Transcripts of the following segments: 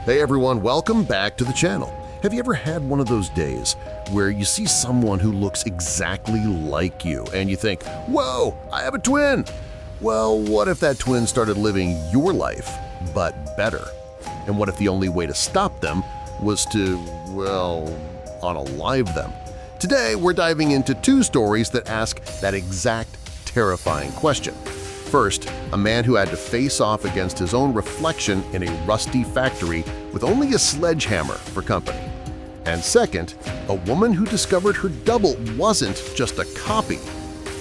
Hey everyone, welcome back to the channel. Have you ever had one of those days where you see someone who looks exactly like you and you think, whoa, I have a twin? Well, what if that twin started living your life, but better? And what if the only way to stop them was to, well, unalive them? Today, we're diving into two stories that ask that exact terrifying question. First, a man who had to face off against his own reflection in a rusty factory with only a sledgehammer for company. And second, a woman who discovered her double wasn't just a copy.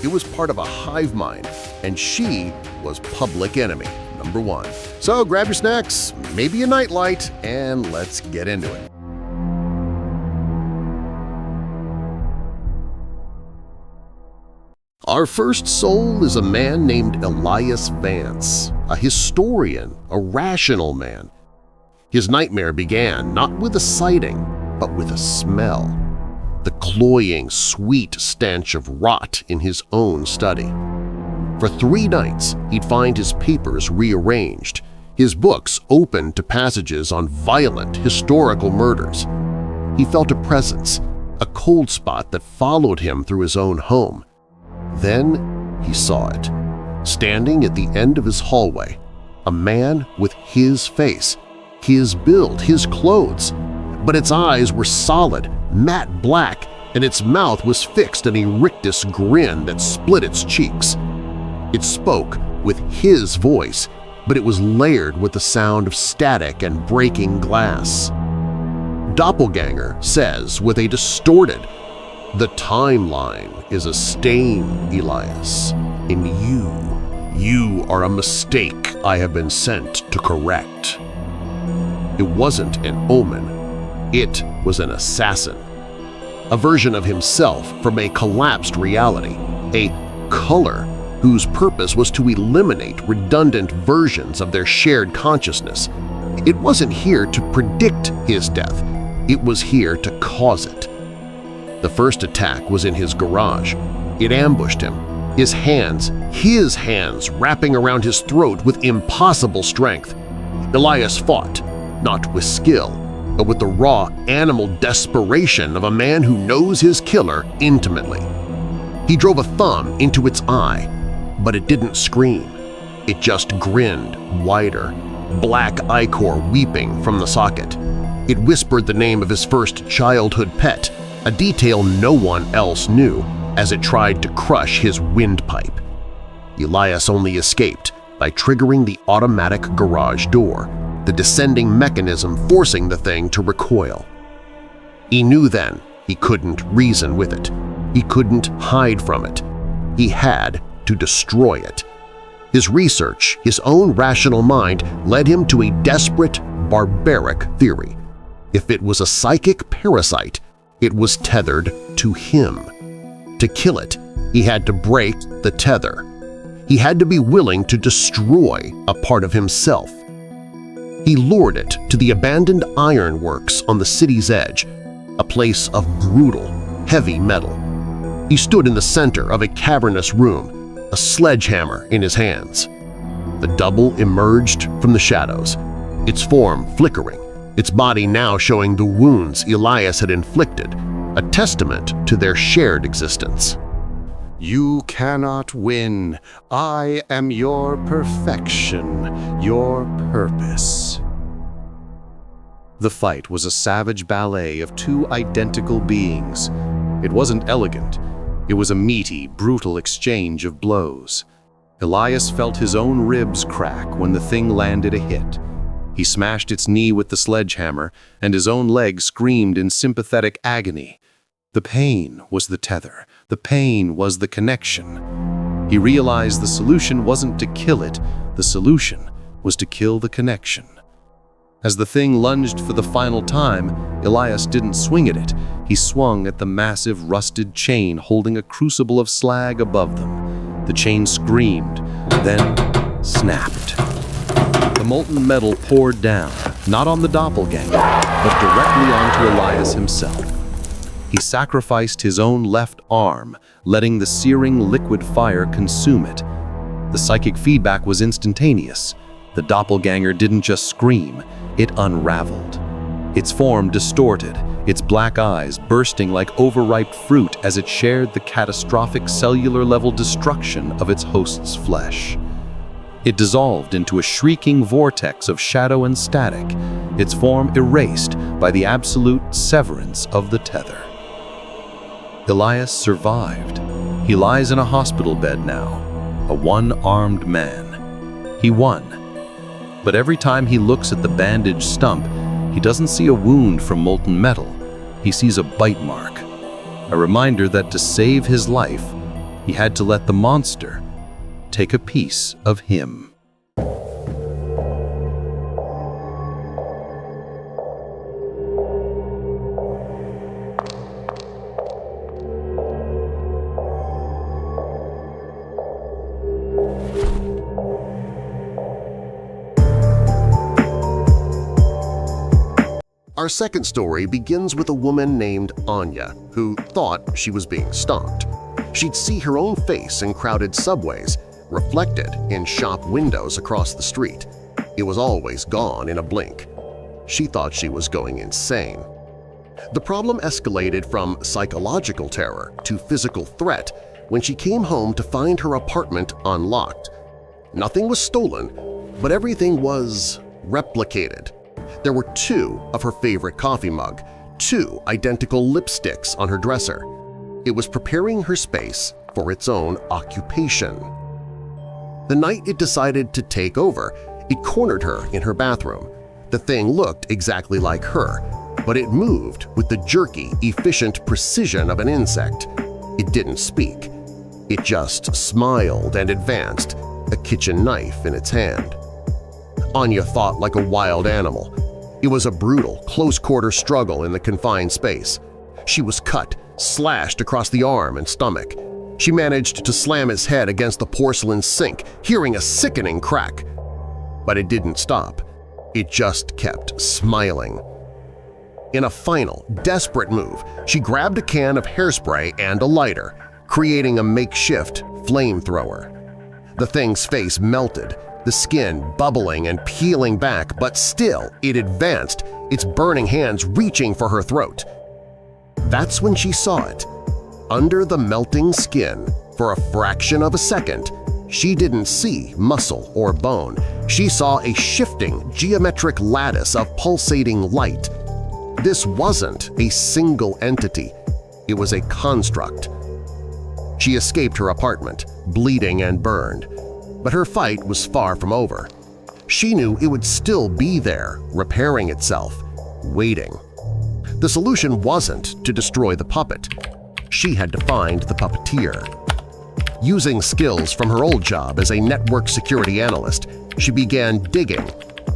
It was part of a hive mind, and she was public enemy number one. So grab your snacks, maybe a nightlight, and let's get into it. Our first soul is a man named Elias Vance, a historian, a rational man. His nightmare began not with a sighting, but with a smell, the cloying, sweet stench of rot in his own study. For 3 nights, he'd find his papers rearranged, his books open to passages on violent, historical murders. He felt a presence, a cold spot that followed him through his own home. Then he saw it, standing at the end of his hallway, a man with his face, his build, his clothes, but its eyes were solid, matte black, and its mouth was fixed in a rictus grin that split its cheeks. It spoke with his voice, but it was layered with the sound of static and breaking glass. Doppelganger says with a distorted, "The timeline is a stain, Elias. In you are a mistake I have been sent to correct." It wasn't an omen. It was an assassin. A version of himself from a collapsed reality, a color whose purpose was to eliminate redundant versions of their shared consciousness. It wasn't here to predict his death. It was here to cause it. The first attack was in his garage. It ambushed him, his hands wrapping around his throat with impossible strength. Elias fought, not with skill, but with the raw animal desperation of a man who knows his killer intimately. He drove a thumb into its eye, but it didn't scream. It just grinned wider, black ichor weeping from the socket. It whispered the name of his first childhood pet, a detail no one else knew, as it tried to crush his windpipe. Elias only escaped by triggering the automatic garage door, the descending mechanism forcing the thing to recoil. He knew then he couldn't reason with it. He couldn't hide from it. He had to destroy it. His research, his own rational mind, led him to a desperate, barbaric theory. If it was a psychic parasite, it was tethered to him. To kill it, he had to break the tether. He had to be willing to destroy a part of himself. He lured it to the abandoned ironworks on the city's edge, a place of brutal, heavy metal. He stood in the center of a cavernous room, a sledgehammer in his hands. The double emerged from the shadows, its form flickering, its body now showing the wounds Elias had inflicted, a testament to their shared existence. "You cannot win. I am your perfection, your purpose." The fight was a savage ballet of 2 identical beings. It wasn't elegant. It was a meaty, brutal exchange of blows. Elias felt his own ribs crack when the thing landed a hit. He smashed its knee with the sledgehammer, and his own leg screamed in sympathetic agony. The pain was the tether. The pain was the connection. He realized the solution wasn't to kill it. The solution was to kill the connection. As the thing lunged for the final time, Elias didn't swing at it. He swung at the massive rusted chain holding a crucible of slag above them. The chain screamed, then snapped. The molten metal poured down, not on the doppelganger, but directly onto Elias himself. He sacrificed his own left arm, letting the searing liquid fire consume it. The psychic feedback was instantaneous. The doppelganger didn't just scream, it unraveled. Its form distorted, its black eyes bursting like overripe fruit as it shared the catastrophic cellular-level destruction of its host's flesh. It dissolved into a shrieking vortex of shadow and static, its form erased by the absolute severance of the tether. Elias survived. He lies in a hospital bed now, a one-armed man. He won. But every time he looks at the bandaged stump, he doesn't see a wound from molten metal. He sees a bite mark, a reminder that to save his life, he had to let the monster take a piece of him. Our second story begins with a woman named Anya who thought she was being stalked. She'd see her own face in crowded subways, reflected in shop windows across the street. It was always gone in a blink. She thought she was going insane. The problem escalated from psychological terror to physical threat when she came home to find her apartment unlocked. Nothing was stolen, but everything was replicated. There were 2 of her favorite coffee mug, 2 identical lipsticks on her dresser. It was preparing her space for its own occupation. The night it decided to take over, it cornered her in her bathroom. The thing looked exactly like her, but it moved with the jerky, efficient precision of an insect. It didn't speak. It just smiled and advanced, a kitchen knife in its hand. Anya thought like a wild animal. It was a brutal, close-quarter struggle in the confined space. She was cut, slashed across the arm and stomach. She managed to slam his head against the porcelain sink, hearing a sickening crack. But it didn't stop. It just kept smiling. In a final, desperate move, she grabbed a can of hairspray and a lighter, creating a makeshift flamethrower. The thing's face melted, the skin bubbling and peeling back, but still it advanced, its burning hands reaching for her throat. That's when she saw it. Under the melting skin, for a fraction of a second, she didn't see muscle or bone. She saw a shifting, geometric lattice of pulsating light. This wasn't a single entity. It was a construct. She escaped her apartment, bleeding and burned. But her fight was far from over. She knew it would still be there, repairing itself, waiting. The solution wasn't to destroy the puppet. She had to find the puppeteer. Using skills from her old job as a network security analyst, she began digging.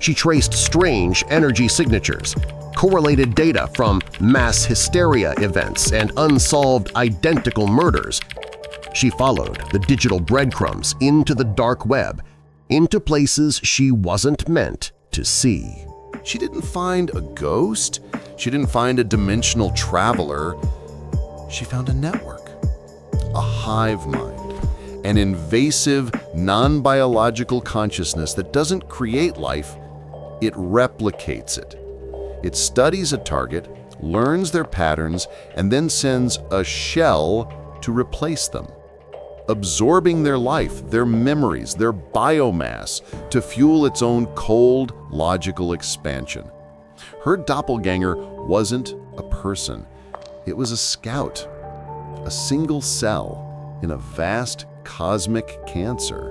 She traced strange energy signatures, correlated data from mass hysteria events and unsolved identical murders. She followed the digital breadcrumbs into the dark web, into places she wasn't meant to see. She didn't find a ghost. She didn't find a dimensional traveler. She found a network, a hive mind, an invasive, non-biological consciousness that doesn't create life, it replicates it. It studies a target, learns their patterns, and then sends a shell to replace them, absorbing their life, their memories, their biomass to fuel its own cold, logical expansion. Her doppelganger wasn't a person. It was a scout, a single cell in a vast cosmic cancer.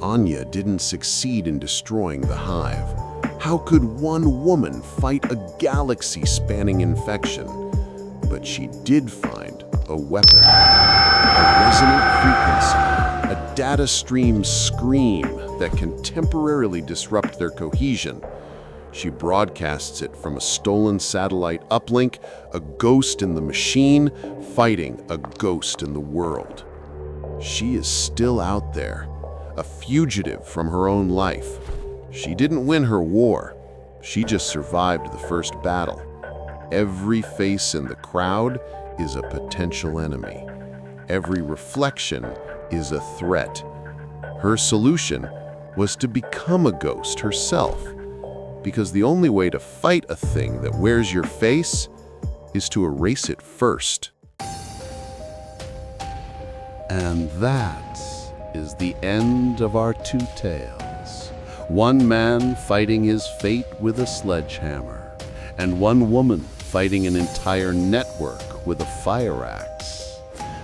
Anya didn't succeed in destroying the hive. How could one woman fight a galaxy-spanning infection? But she did find a weapon, a resonant frequency, a data stream scream that can temporarily disrupt their cohesion. She broadcasts it from a stolen satellite uplink, a ghost in the machine fighting a ghost in the world. She is still out there, a fugitive from her own life. She didn't win her war. She just survived the first battle. Every face in the crowd is a potential enemy. Every reflection is a threat. Her solution was to become a ghost herself, because the only way to fight a thing that wears your face is to erase it first. And that is the end of our two tales. One man fighting his fate with a sledgehammer, and one woman fighting an entire network with a fire axe.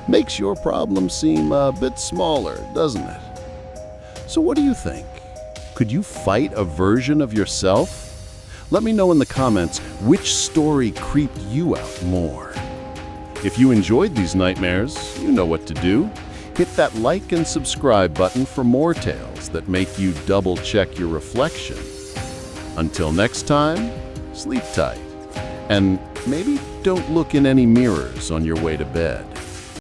Makes your problem seem a bit smaller, doesn't it? So what do you think? Could you fight a version of yourself? Let me know in the comments which story creeped you out more. If you enjoyed these nightmares, you know what to do. Hit that like and subscribe button for more tales that make you double-check your reflection. Until next time, sleep tight. And maybe don't look in any mirrors on your way to bed.